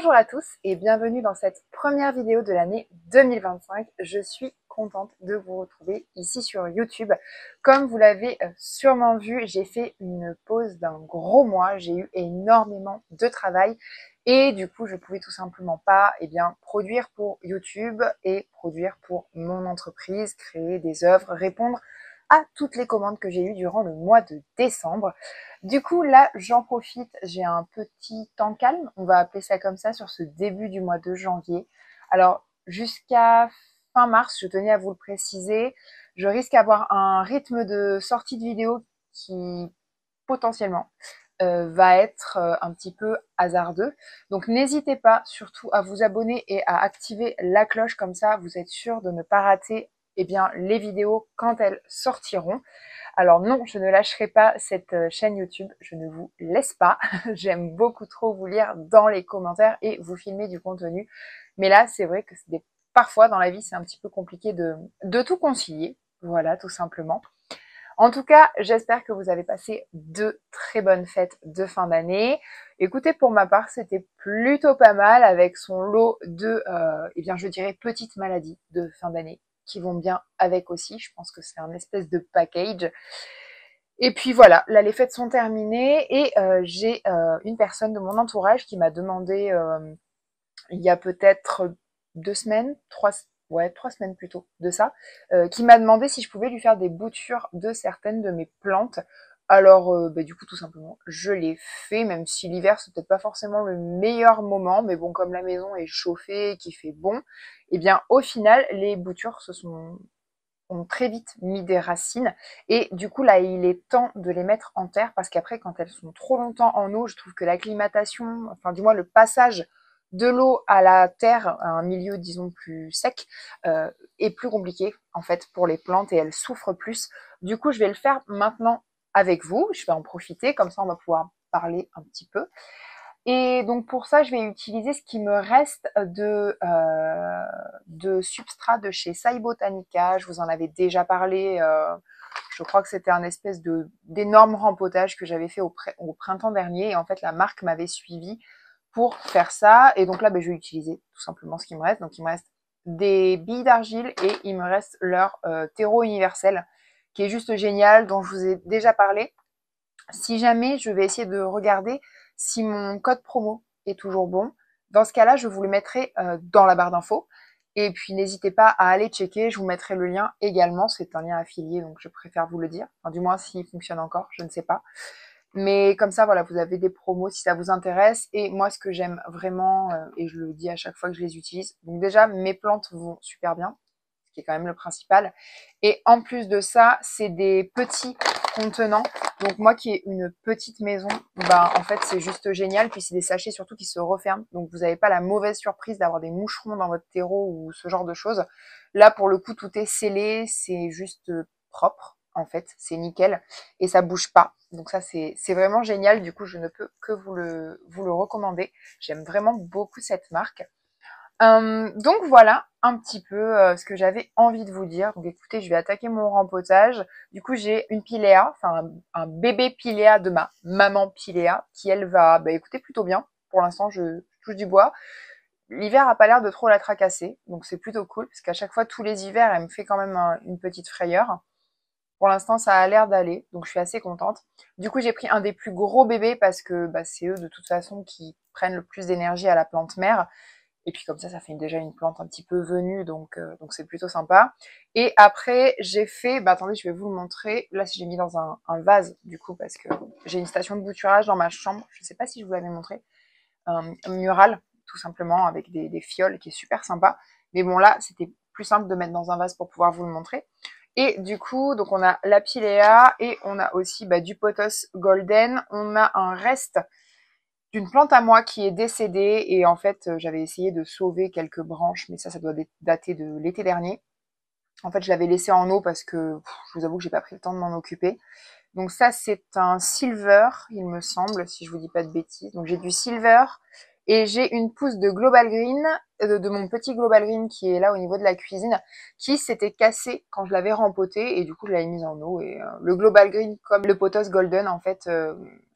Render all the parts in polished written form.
Bonjour à tous et bienvenue dans cette première vidéo de l'année 2025. Je suis contente de vous retrouver ici sur YouTube. Comme vous l'avez sûrement vu, j'ai fait une pause d'un gros mois. J'ai eu énormément de travail et du coup, je pouvais tout simplement pas produire pour YouTube et produire pour mon entreprise, créer des œuvres, répondre à toutes les commandes que j'ai eues durant le mois de décembre. Du coup, là, j'en profite, j'ai un petit temps calme, on va appeler ça comme ça, sur ce début du mois de janvier. Alors, jusqu'à fin mars, je tenais à vous le préciser, je risque d'avoir un rythme de sortie de vidéo qui, potentiellement, va être un petit peu hasardeux. Donc, n'hésitez pas surtout à vous abonner et à activer la cloche, comme ça, vous êtes sûr de ne pas rater les vidéos quand elles sortiront. Alors non, je ne lâcherai pas cette chaîne YouTube, je ne vous laisse pas. J'aime beaucoup trop vous lire dans les commentaires et vous filmer du contenu. Mais là, c'est vrai que parfois dans la vie, c'est un petit peu compliqué de tout concilier. Voilà, tout simplement. En tout cas, j'espère que vous avez passé de très bonnes fêtes de fin d'année. Écoutez, pour ma part, c'était plutôt pas mal avec son lot de, je dirais, petites maladies de fin d'année qui vont bien avec aussi. Je pense que c'est un espèce de package. Et puis voilà, là les fêtes sont terminées et j'ai une personne de mon entourage qui m'a demandé il y a peut-être 2 semaines, 3 semaines plutôt de ça, qui m'a demandé si je pouvais lui faire des boutures de certaines de mes plantes. Alors du coup tout simplement je l'ai fait, même si l'hiver c'est peut-être pas forcément le meilleur moment, mais bon, comme la maison est chauffée, qu'il fait bon, et bien au final les boutures ont très vite mis des racines et du coup là il est temps de les mettre en terre, parce qu'après quand elles sont trop longtemps en eau, je trouve que l'acclimatation, enfin du moins le passage de l'eau à la terre, à un milieu disons plus sec, est plus compliqué en fait pour les plantes et elles souffrent plus. Du coup je vais le faire maintenant avec vous, je vais en profiter, comme ça on va pouvoir parler un petit peu. Et donc pour ça, je vais utiliser ce qui me reste de substrat de chez Sai Botanica. Je vous en avais déjà parlé. Je crois que c'était un espèce d'énorme rempotage que j'avais fait au printemps dernier. Et en fait, la marque m'avait suivi pour faire ça. Et donc là, je vais utiliser tout simplement ce qui me reste. Donc il me reste des billes d'argile et il me reste leur terreau universel, qui est juste génial, dont je vous ai déjà parlé. Si jamais, je vais essayer de regarder si mon code promo est toujours bon. Dans ce cas-là, je vous le mettrai dans la barre d'infos. Et puis, n'hésitez pas à aller checker. Je vous mettrai le lien également. C'est un lien affilié, donc je préfère vous le dire. Enfin, du moins, s'il fonctionne encore, je ne sais pas. Mais comme ça, voilà, vous avez des promos si ça vous intéresse. Et moi, ce que j'aime vraiment, et je le dis à chaque fois que je les utilise, donc déjà, mes plantes vont super bien, ce qui est quand même le principal. Et en plus de ça, c'est des petits contenants. Donc moi qui ai une petite maison, en fait c'est juste génial. Puis c'est des sachets surtout qui se referment. Donc vous n'avez pas la mauvaise surprise d'avoir des moucherons dans votre terreau ou ce genre de choses. Là pour le coup tout est scellé, c'est juste propre en fait, c'est nickel et ça bouge pas. Donc ça c'est vraiment génial. Du coup je ne peux que vous le recommander. J'aime vraiment beaucoup cette marque. Donc voilà un petit peu ce que j'avais envie de vous dire. Donc écoutez, je vais attaquer mon rempotage. Du coup, j'ai une Pilea, enfin un bébé Pilea de ma maman Pilea, qui elle va, écoutez, plutôt bien. Pour l'instant, je touche du bois. L'hiver a pas l'air de trop la tracasser, donc c'est plutôt cool, parce qu'à chaque fois, tous les hivers, elle me fait quand même une petite frayeur. Pour l'instant, ça a l'air d'aller, donc je suis assez contente. Du coup, j'ai pris un des plus gros bébés, parce que c'est eux de toute façon qui prennent le plus d'énergie à la plante mère. Et puis comme ça fait déjà une plante un petit peu venue, donc c'est plutôt sympa. Et après, j'ai fait, attendez, je vais vous le montrer. Là, j'ai mis dans un vase, du coup, parce que j'ai une station de bouturage dans ma chambre. Je ne sais pas si je vous l'avais montré. Un mural, tout simplement, avec des fioles, qui est super sympa. Mais bon, là, c'était plus simple de mettre dans un vase pour pouvoir vous le montrer. Et du coup, donc on a la Pilea et on a aussi du Pothos Golden. On a un reste d'une plante à moi qui est décédée et en fait j'avais essayé de sauver quelques branches, mais ça doit dater de l'été dernier. En fait je l'avais laissé en eau parce que je vous avoue que j'ai pas pris le temps de m'en occuper. Donc ça c'est un silver il me semble, si je vous dis pas de bêtises. Donc j'ai du silver et j'ai une pousse de Global Green, de mon petit Global Green qui est là au niveau de la cuisine, qui s'était cassé quand je l'avais rempoté et du coup je l'avais mise en eau. Et le Global Green comme le Pothos Golden en fait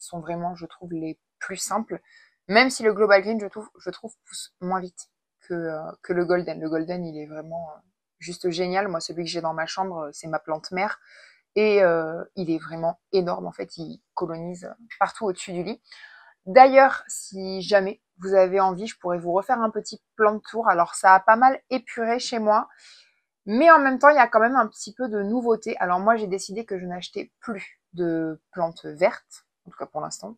sont vraiment, je trouve, les plus simples. Même si le Global Green, je trouve pousse moins vite que le Golden. Le Golden, il est vraiment juste génial. Moi, celui que j'ai dans ma chambre, c'est ma plante mère. Et il est vraiment énorme. En fait, il colonise partout au-dessus du lit. D'ailleurs, si jamais vous avez envie, je pourrais vous refaire un petit plan de tour. Alors, ça a pas mal épuré chez moi. Mais en même temps, il y a quand même un petit peu de nouveauté. Alors moi, j'ai décidé que je n'achetais plus de plantes vertes, en tout cas pour l'instant.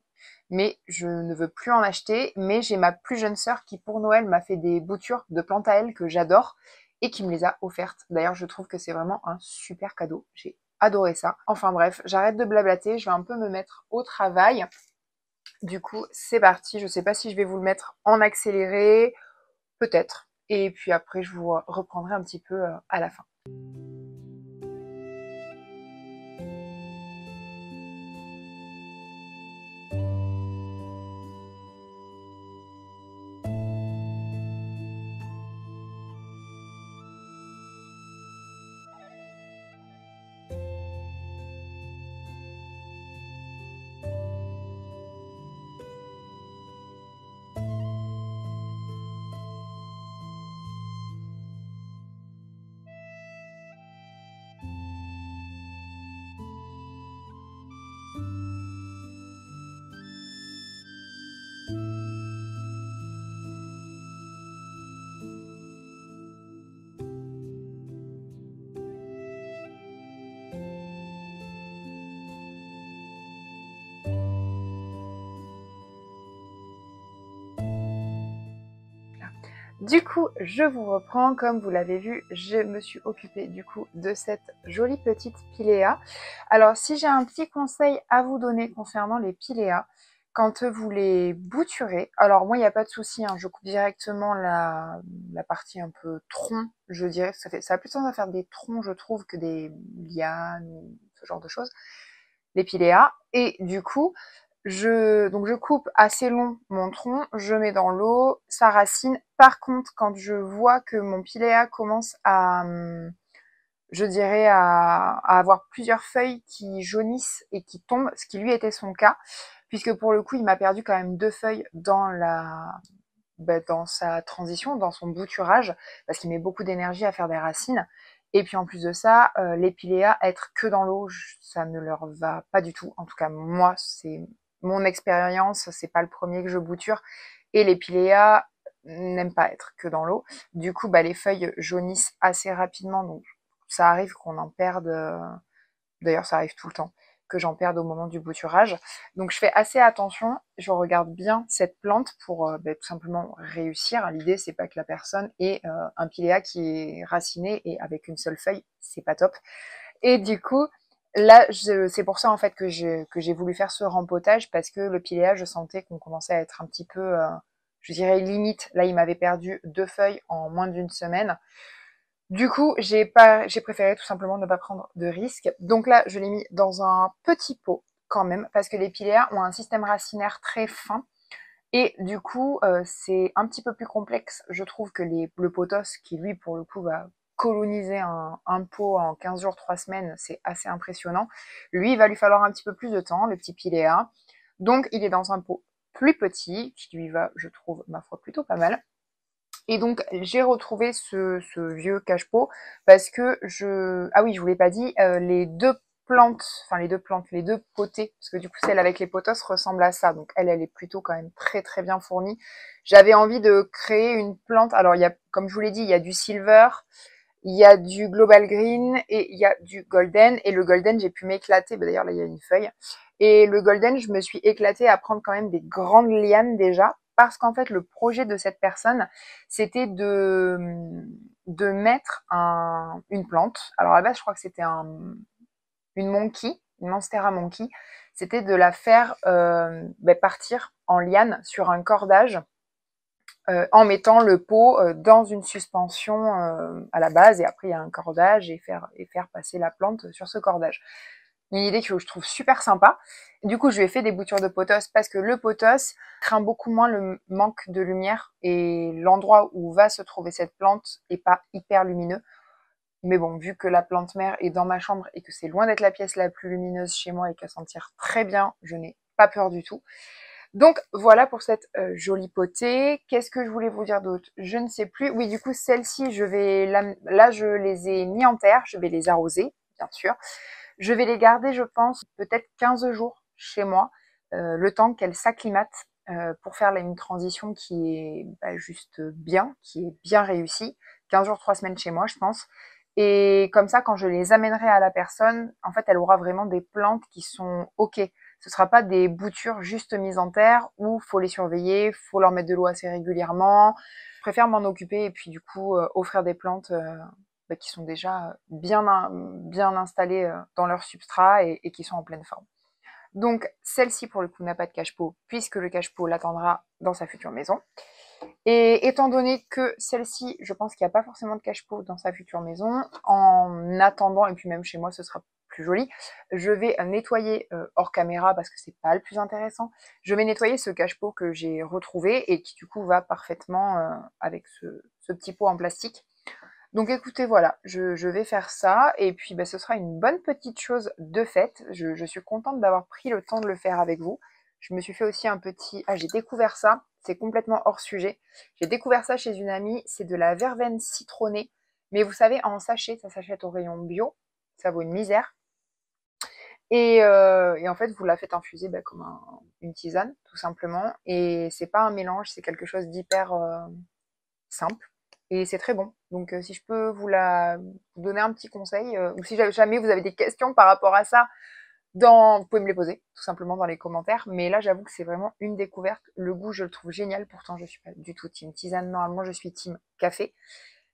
Mais je ne veux plus en acheter. Mais j'ai ma plus jeune sœur qui, pour Noël, m'a fait des boutures de plantes à elle que j'adore et qui me les a offertes. D'ailleurs, je trouve que c'est vraiment un super cadeau. J'ai adoré ça. Enfin bref, j'arrête de blablater. Je vais un peu me mettre au travail. Du coup, c'est parti. Je sais pas si je vais vous le mettre en accéléré. Peut-être. Et puis après, je vous reprendrai un petit peu à la fin. Du coup, je vous reprends. Comme vous l'avez vu, je me suis occupée du coup de cette jolie petite piléa. Alors, si j'ai un petit conseil à vous donner concernant les piléas, quand vous les bouturez, alors moi, il n'y a pas de souci, hein, je coupe directement la partie un peu tronc, je dirais. Ça a plus tendance à faire des troncs, je trouve, que des lianes ou ce genre de choses, les piléas. Et du coup, donc je coupe assez long mon tronc, je mets dans l'eau, ça racine. Par contre, quand je vois que mon piléa commence à, je dirais, à avoir plusieurs feuilles qui jaunissent et qui tombent, ce qui lui était son cas, puisque pour le coup, il m'a perdu quand même 2 feuilles dans sa transition, dans son bouturage, parce qu'il met beaucoup d'énergie à faire des racines. Et puis en plus de ça, les piléas, être que dans l'eau, ça ne leur va pas du tout. En tout cas, moi, c'est mon expérience, c'est pas le premier que je bouture. Et les piléas n'aiment pas être que dans l'eau. Du coup, les feuilles jaunissent assez rapidement, donc ça arrive qu'on en perde. D'ailleurs, ça arrive tout le temps que j'en perde au moment du bouturage. Donc je fais assez attention, je regarde bien cette plante pour tout simplement réussir. L'idée, c'est pas que la personne ait un piléa qui est raciné et avec une seule feuille, c'est pas top. Et du coup, là, c'est pour ça en fait que j'ai voulu faire ce rempotage, parce que le piléa, je sentais qu'on commençait à être un petit peu, je dirais, limite. Là, il m'avait perdu 2 feuilles en moins d'une semaine. Du coup, j'ai préféré tout simplement ne pas prendre de risques. Donc là, je l'ai mis dans un petit pot quand même, parce que les piléas ont un système racinaire très fin. Et du coup, c'est un petit peu plus complexe, je trouve, que le pothos, qui lui, pour le coup, va coloniser un pot en 15 jours, 3 semaines. C'est assez impressionnant. Lui, il va lui falloir un petit peu plus de temps, le petit piléa. Donc, il est dans un pot plus petit, qui lui va, je trouve, ma foi, plutôt pas mal. Et donc, j'ai retrouvé ce vieux cache-pot parce que ah oui, je vous l'ai pas dit, les deux potées, parce que du coup, celle avec les potos ressemble à ça. Donc, elle est plutôt quand même très, très bien fournie. J'avais envie de créer une plante. Alors, comme je vous l'ai dit, il y a du silver, il y a du global green et il y a du golden. Et le golden, j'ai pu m'éclater. D'ailleurs, là, il y a une feuille. Et le golden, je me suis éclatée à prendre quand même des grandes lianes déjà, parce qu'en fait, le projet de cette personne, c'était de mettre une plante. Alors à la base, je crois que c'était une monkey, une monstera monkey. C'était de la faire partir en liane sur un cordage, en mettant le pot dans une suspension à la base, et après il y a un cordage, et faire passer la plante sur ce cordage. Une idée que je trouve super sympa. Du coup, je lui ai fait des boutures de pothos, parce que le pothos craint beaucoup moins le manque de lumière, et l'endroit où va se trouver cette plante est pas hyper lumineux. Mais bon, vu que la plante mère est dans ma chambre et que c'est loin d'être la pièce la plus lumineuse chez moi et qu'elle s'en tire très bien, je n'ai pas peur du tout. Donc voilà pour cette jolie potée. Qu'est-ce que je voulais vous dire d'autre? Je ne sais plus. Oui, du coup, celle-ci, là, je les ai mis en terre. Je vais les arroser, bien sûr. Je vais les garder, je pense, peut-être 15 jours chez moi, le temps qu'elles s'acclimatent pour faire une transition qui est juste bien, qui est bien réussie. 15 jours, 3 semaines chez moi, je pense. Et comme ça, quand je les amènerai à la personne, en fait, elle aura vraiment des plantes qui sont OK. Ce sera pas des boutures juste mises en terre où faut les surveiller, faut leur mettre de l'eau assez régulièrement. Je préfère m'en occuper et puis du coup offrir des plantes qui sont déjà bien installées dans leur substrat et qui sont en pleine forme. Donc celle-ci pour le coup n'a pas de cache-pot puisque le cache-pot l'attendra dans sa future maison. Et étant donné que celle-ci, je pense qu'il n'y a pas forcément de cache-pot dans sa future maison, en attendant, et puis même chez moi ce sera plus joli, je vais nettoyer hors caméra parce que c'est pas le plus intéressant. Je vais nettoyer ce cache-pot que j'ai retrouvé et qui du coup va parfaitement avec ce petit pot en plastique. Donc écoutez, voilà, je vais faire ça et puis ce sera une bonne petite chose de faite. Je suis contente d'avoir pris le temps de le faire avec vous. Je me suis fait aussi un petit... Ah, j'ai découvert ça, c'est complètement hors sujet. J'ai découvert ça chez une amie, c'est de la verveine citronnée. Mais vous savez, en sachet, ça s'achète au rayon bio, ça vaut une misère. Et en fait, vous la faites infuser comme une tisane, tout simplement. Et c'est pas un mélange, c'est quelque chose d'hyper simple. Et c'est très bon. Donc si je peux vous donner un petit conseil, ou si jamais vous avez des questions par rapport à ça, vous pouvez me les poser, tout simplement dans les commentaires. Mais là, j'avoue que c'est vraiment une découverte. Le goût, je le trouve génial. Pourtant, je suis pas du tout team tisane. Normalement, je suis team café.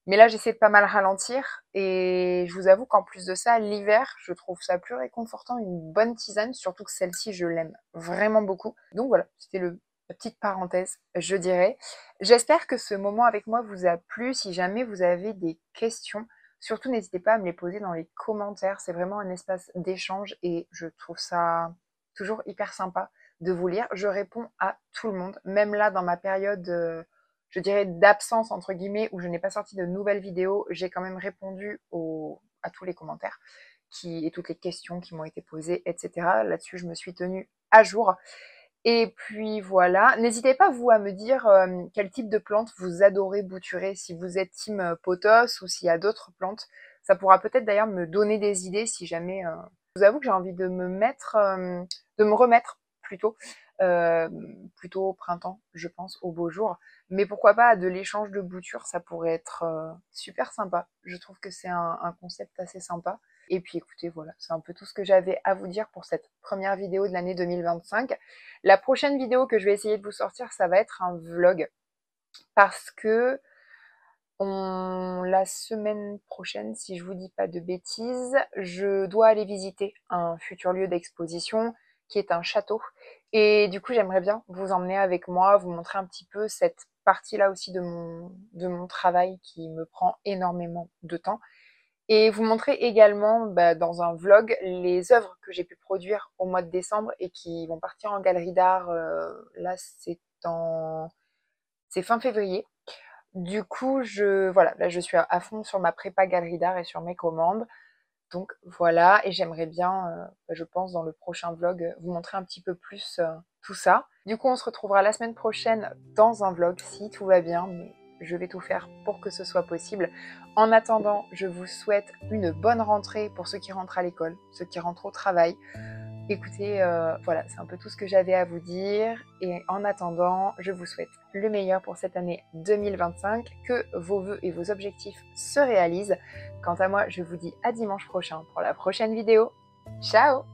Mais là, j'essaie de pas mal ralentir. Et je vous avoue qu'en plus de ça, l'hiver, je trouve ça plus réconfortant, une bonne tisane. Surtout que celle-ci, je l'aime vraiment beaucoup. Donc voilà, c'était la petite parenthèse, je dirais. J'espère que ce moment avec moi vous a plu. Si jamais vous avez des questions, surtout n'hésitez pas à me les poser dans les commentaires. C'est vraiment un espace d'échange et je trouve ça toujours hyper sympa de vous lire. Je réponds à tout le monde, même là dans ma période je dirais d'absence entre guillemets où je n'ai pas sorti de nouvelles vidéos, j'ai quand même répondu à tous les commentaires et toutes les questions qui m'ont été posées, etc. Là-dessus, je me suis tenue à jour. Et puis voilà, n'hésitez pas vous à me dire quel type de plantes vous adorez bouturer, si vous êtes team pothos ou s'il y a d'autres plantes. Ça pourra peut-être d'ailleurs me donner des idées si jamais... Je vous avoue que j'ai envie de de me remettre plutôt au printemps, je pense, au beau jour. Mais pourquoi pas de l'échange de boutures, ça pourrait être super sympa. Je trouve que c'est un concept assez sympa. Et puis écoutez, voilà, c'est un peu tout ce que j'avais à vous dire pour cette première vidéo de l'année 2025. La prochaine vidéo que je vais essayer de vous sortir, ça va être un vlog. Parce que la semaine prochaine, si je vous dis pas de bêtises, je dois aller visiter un futur lieu d'exposition qui est un château. Et du coup, j'aimerais bien vous emmener avec moi, vous montrer un petit peu cette partie-là aussi de mon travail qui me prend énormément de temps. Et vous montrer également dans un vlog les œuvres que j'ai pu produire au mois de décembre et qui vont partir en galerie d'art. Là, c'est fin février. Du coup, voilà, là je suis à fond sur ma prépa galerie d'art et sur mes commandes. Donc voilà, et j'aimerais bien, je pense, dans le prochain vlog, vous montrer un petit peu plus tout ça. Du coup, on se retrouvera la semaine prochaine dans un vlog, si tout va bien, mais je vais tout faire pour que ce soit possible. En attendant, je vous souhaite une bonne rentrée pour ceux qui rentrent à l'école, ceux qui rentrent au travail. Écoutez, voilà, c'est un peu tout ce que j'avais à vous dire. Et en attendant, je vous souhaite le meilleur pour cette année 2025, que vos vœux et vos objectifs se réalisent. Quant à moi, je vous dis à dimanche prochain pour la prochaine vidéo. Ciao!